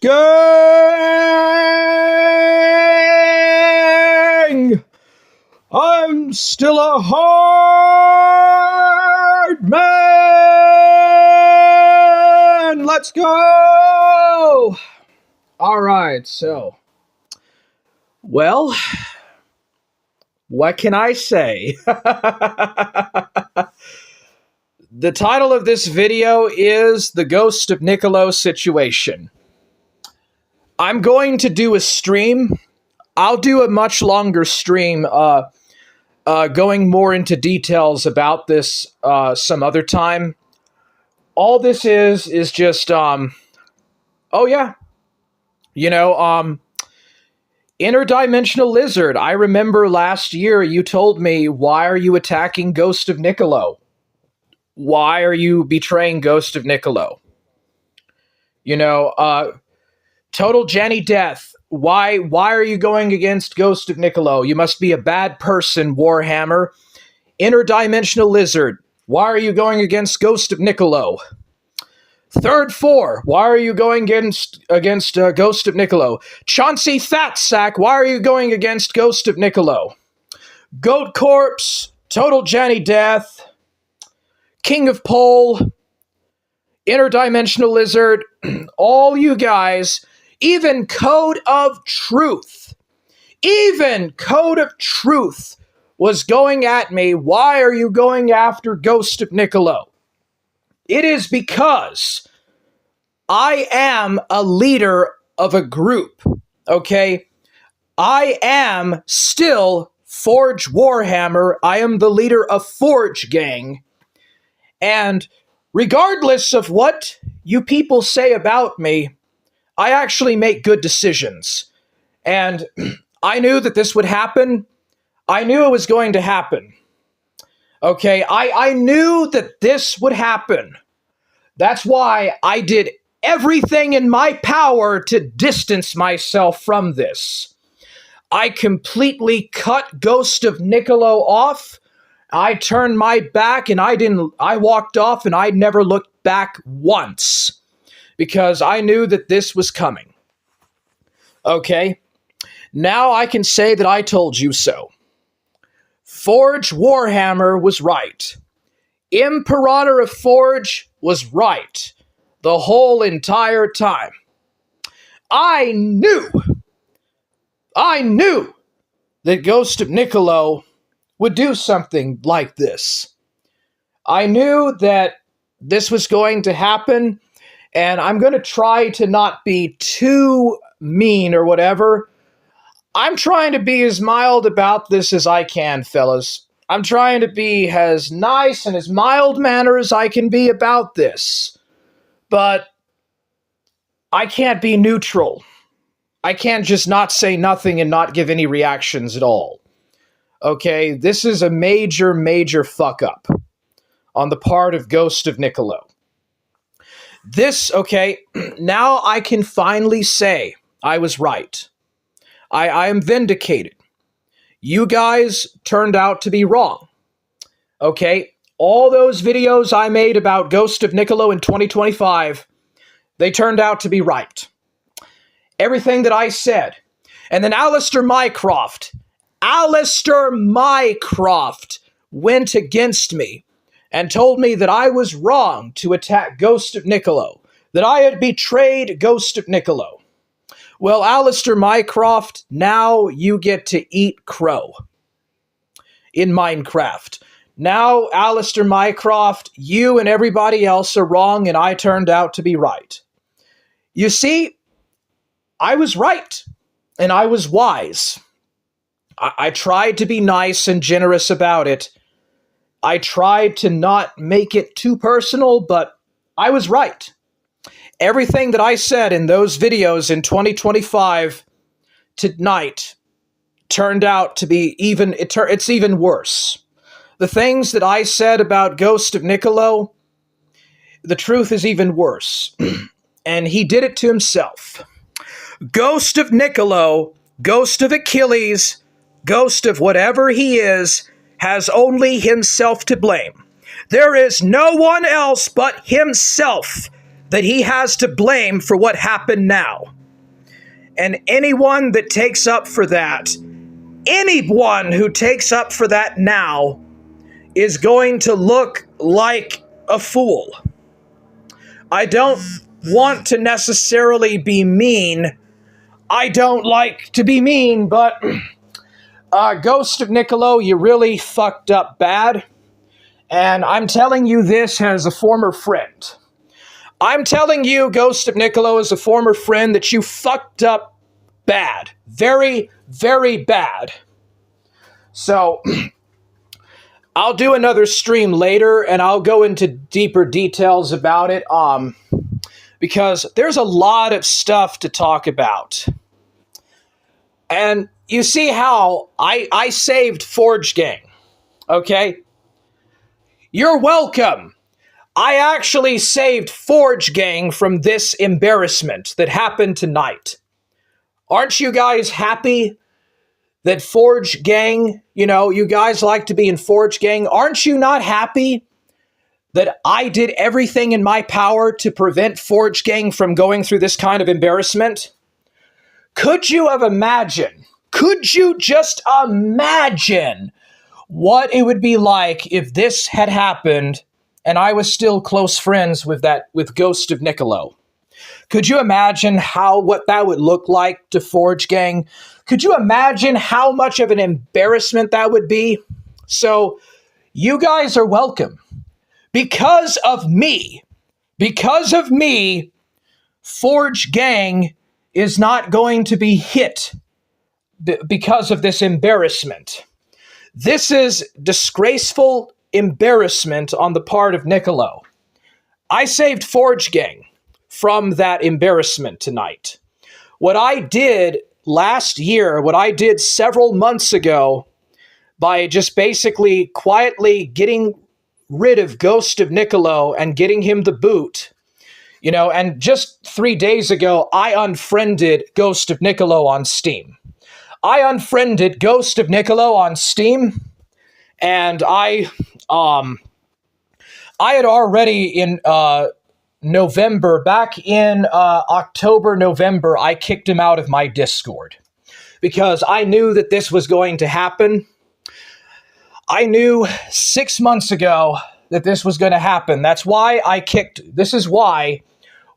gang! I'm still a hard man! Let's go! Alright, so. Well, what can I say? The title of this video is The Ghost of Niccolo Situation. I'm going to do a stream. I'll do a much longer stream going more into details about this some other time. All this is just, oh yeah. You know, Interdimensional Lizard, I remember last year you told me, why are you attacking Ghost of Niccolo? Why are you betraying Ghost of Niccolo? You know, Total Jenny Death, why are you going against Ghost of Niccolo? You must be a bad person, Warhammer. Interdimensional Lizard, why are you going against Ghost of Niccolo? Third Four, why are you going against Ghost of Niccolo? Chauncey Fatsack, why are you going against Ghost of Niccolo? Goat Corpse, Total Jenny Death, King of Pole, Interdimensional Lizard, all you guys, even Code of Truth was going at me. Why are you going after Ghost of Niccolo? It is because I am a leader of a group, okay? I am still Forge Warhammer. I am the leader of Forge Gang. And regardless of what you people say about me, I actually make good decisions. And I knew that this would happen. I knew it was going to happen. Okay, I knew that this would happen. That's why I did everything in my power to distance myself from this. I completely cut Ghost of Niccolo off. I turned my back and I walked off and I never looked back once because I knew that this was coming. Okay, now I can say that I told you so. Forge Warhammer was right. Imperator of Forge was right the whole entire time. I knew that Ghost of Niccolo would do something like this. I knew that this was going to happen, and I'm going to try to not be too mean or whatever. I'm trying to be as mild about this as I can, fellas. I'm trying to be as nice and as mild-mannered as I can be about this. But I can't be neutral. I can't just not say nothing and not give any reactions at all. Okay, this is a major, major fuck-up on the part of Ghost of Niccolo. This, okay, now I can finally say I was right. I am vindicated. You guys turned out to be wrong. Okay, all those videos I made about Ghost of Niccolo in 2025, they turned out to be right. Everything that I said. And then Alistair Mycroft went against me and told me that I was wrong to attack Ghost of Niccolo, that I had betrayed Ghost of Niccolo. Well, Alistair Mycroft, now you get to eat crow in Minecraft. Now, Alistair Mycroft, you and everybody else are wrong, and I turned out to be right. You see, I was right, and I was wise. I tried to be nice and generous about it. I tried to not make it too personal, but I was right. Everything that I said in those videos in 2025 tonight turned out to be it's even worse. The things that I said about Ghost of Niccolo, the truth is even worse. And he did it to himself. Ghost of Niccolo, Ghost of Achilles, Ghost of whatever he is, has only himself to blame. There is no one else but himself that he has to blame for what happened now. And anyone that takes up for that, anyone who takes up for that now, is going to look like a fool. I don't want to necessarily be mean. I don't like to be mean, but Ghost of Niccolo, you really fucked up bad. And I'm telling you this as a former friend. I'm telling you, Ghost of Niccolo, as a former friend, that you fucked up bad. Very, very bad. So, I'll do another stream later, and I'll go into deeper details about it, because there's a lot of stuff to talk about. And you see how I saved Forge Gang, okay? You're welcome. I actually saved Forge Gang from this embarrassment that happened tonight. Aren't you guys happy that Forge Gang, you guys like to be in Forge Gang? Aren't you not happy that I did everything in my power to prevent Forge Gang from going through this kind of embarrassment? Could you have imagined? Could you just imagine what it would be like if this had happened and I was still close friends with Ghost of Niccolo? Could you imagine what that would look like to Forge Gang? Could you imagine how much of an embarrassment that would be? So, you guys are welcome. Because of me, Forge Gang is not going to be hit because of this embarrassment. This is disgraceful embarrassment on the part of Niccolo. I saved Forge Gang from that embarrassment tonight. What I did last year, what I did several months ago, by just basically quietly getting rid of Ghost of Niccolo and getting him the boot, and just 3 days ago, I unfriended Ghost of Niccolo on Steam. I unfriended Ghost of Niccolo on Steam, and I had already in November, back in October, November, I kicked him out of my Discord because I knew that this was going to happen. I knew 6 months ago that this was going to happen. This is why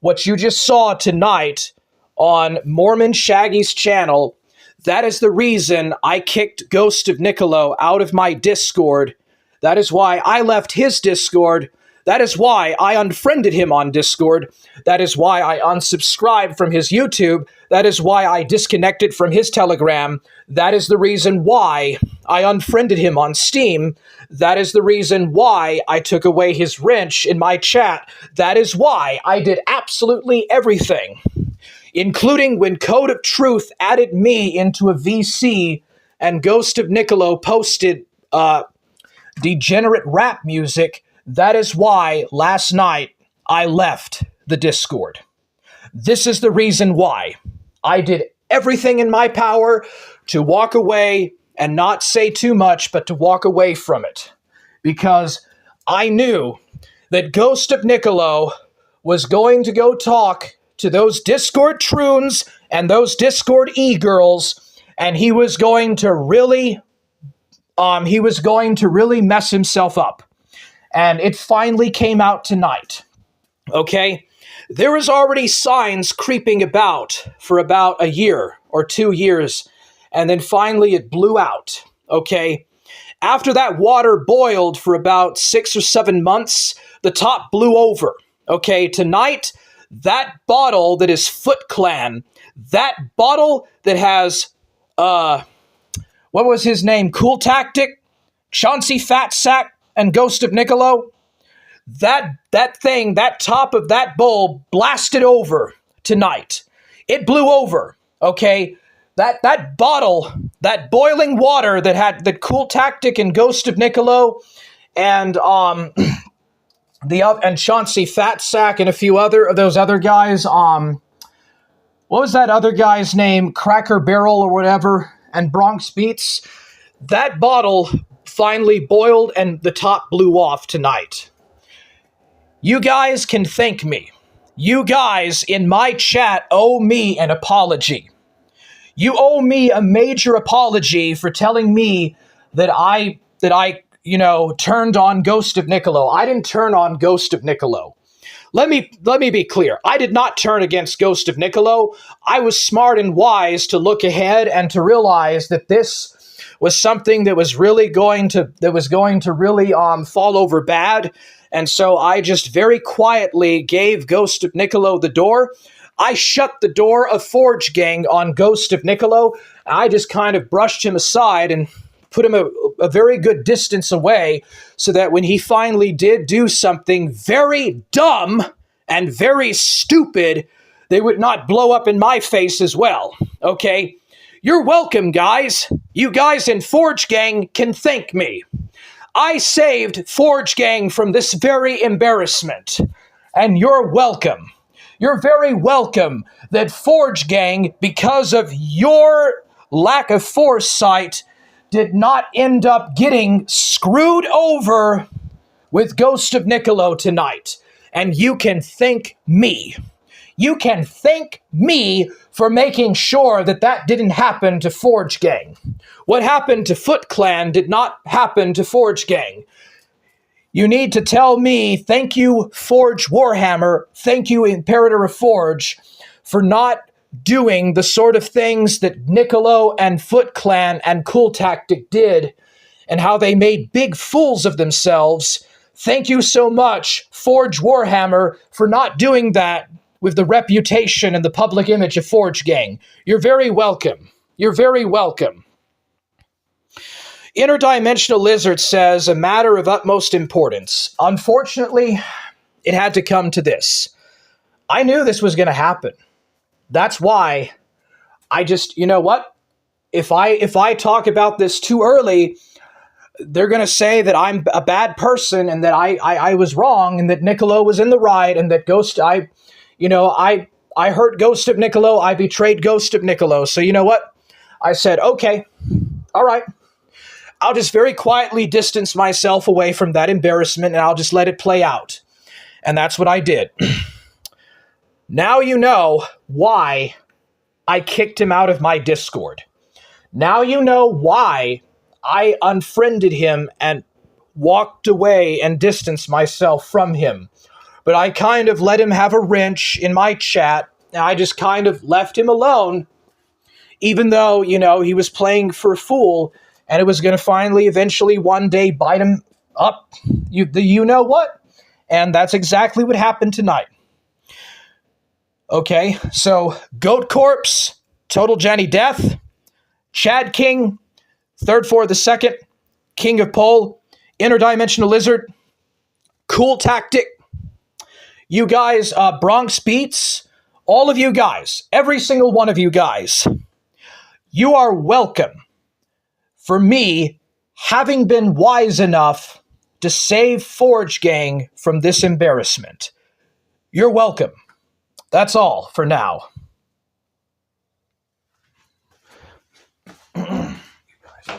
what you just saw tonight on Mormon Shaggy's channel, that is the reason I kicked Ghost of Niccolo out of my Discord. That is why I left his Discord. That is why I unfriended him on Discord. That is why I unsubscribed from his YouTube. That is why I disconnected from his Telegram. That is the reason why I unfriended him on Steam. That is the reason why I took away his wrench in my chat. That is why I did absolutely everything, including when Code of Truth added me into a VC and Ghost of Niccolo posted degenerate rap music. That is why last night I left the Discord. This is the reason why. I did everything in my power to walk away and not say too much, but to walk away from it. Because I knew that Ghost of Niccolo was going to go talk to those Discord troons and those Discord e-girls, and he was going to really mess himself up. And it finally came out tonight. Okay? There was already signs creeping about for about a year or 2 years, and then finally it blew out. Okay? After that water boiled for about 6 or 7 months, the top blew over. Okay? Tonight, that bottle that is Foot Clan, that bottle that has, what was his name? Cool Tactic, Chauncey Fatsack, and Ghost of Niccolo, that thing, that top of that bowl blasted over tonight. It blew over, okay? That bottle, that boiling water that had the Cool Tactic and Ghost of Niccolo and and Chauncey Fatsack and a few other of those other guys, what was that other guy's name? Cracker Barrel or whatever, and Bronx Beats. That bottle finally boiled and the top blew off tonight. You guys can thank me. You guys in my chat owe me an apology. You owe me a major apology for telling me that I turned on Ghost of Niccolo. I didn't turn on Ghost of Niccolo. Let me be clear. I did not turn against Ghost of Niccolo. I was smart and wise to look ahead and to realize that this was something that was going to really fall over bad. And so I just very quietly gave Ghost of Niccolo the door. I shut the door of Forge Gang on Ghost of Niccolo. I just kind of brushed him aside and put him a very good distance away so that when he finally did do something very dumb and very stupid, they would not blow up in my face as well. Okay? You're welcome, guys. You guys in Forge Gang can thank me. I saved Forge Gang from this very embarrassment. And you're welcome. You're very welcome that Forge Gang, because of your lack of foresight, did not end up getting screwed over with Ghost of Niccolo tonight. And you can thank me. You can thank me for making sure that that didn't happen to Forge Gang. What happened to Foot Clan did not happen to Forge Gang. You need to tell me, thank you, Forge Warhammer, thank you, Imperator of Forge, for not doing the sort of things that Niccolo and Foot Clan and Cool Tactic did, and how they made big fools of themselves. Thank you so much, Forge Warhammer, for not doing that with the reputation and the public image of Forge Gang. You're very welcome. You're very welcome. Interdimensional Lizard says, a matter of utmost importance. Unfortunately, it had to come to this. I knew this was going to happen. That's why I just, you know what? If I talk about this too early, they're going to say that I'm a bad person and that I was wrong and that Niccolo was in the right and that I hurt Ghost of Niccolo. I betrayed Ghost of Niccolo. So you know what? I said, okay, all right. I'll just very quietly distance myself away from that embarrassment and I'll just let it play out. And that's what I did. Now you know why I kicked him out of my Discord. Now you know why I unfriended him and walked away and distanced myself from him. But I kind of let him have a wrench in my chat, and I just kind of left him alone, even though, he was playing for a fool, and it was going to finally, eventually, one day bite him up. You know what? And that's exactly what happened tonight. Okay, so Goat Corpse, Total Jenny Death, Chad King, Third for the Second, King of Pole, Interdimensional Lizard, Cool Tactic, you guys, Bronx Beats, all of you guys, every single one of you guys, you are welcome for me having been wise enough to save Forge Gang from this embarrassment. You're welcome. That's all for now. You guys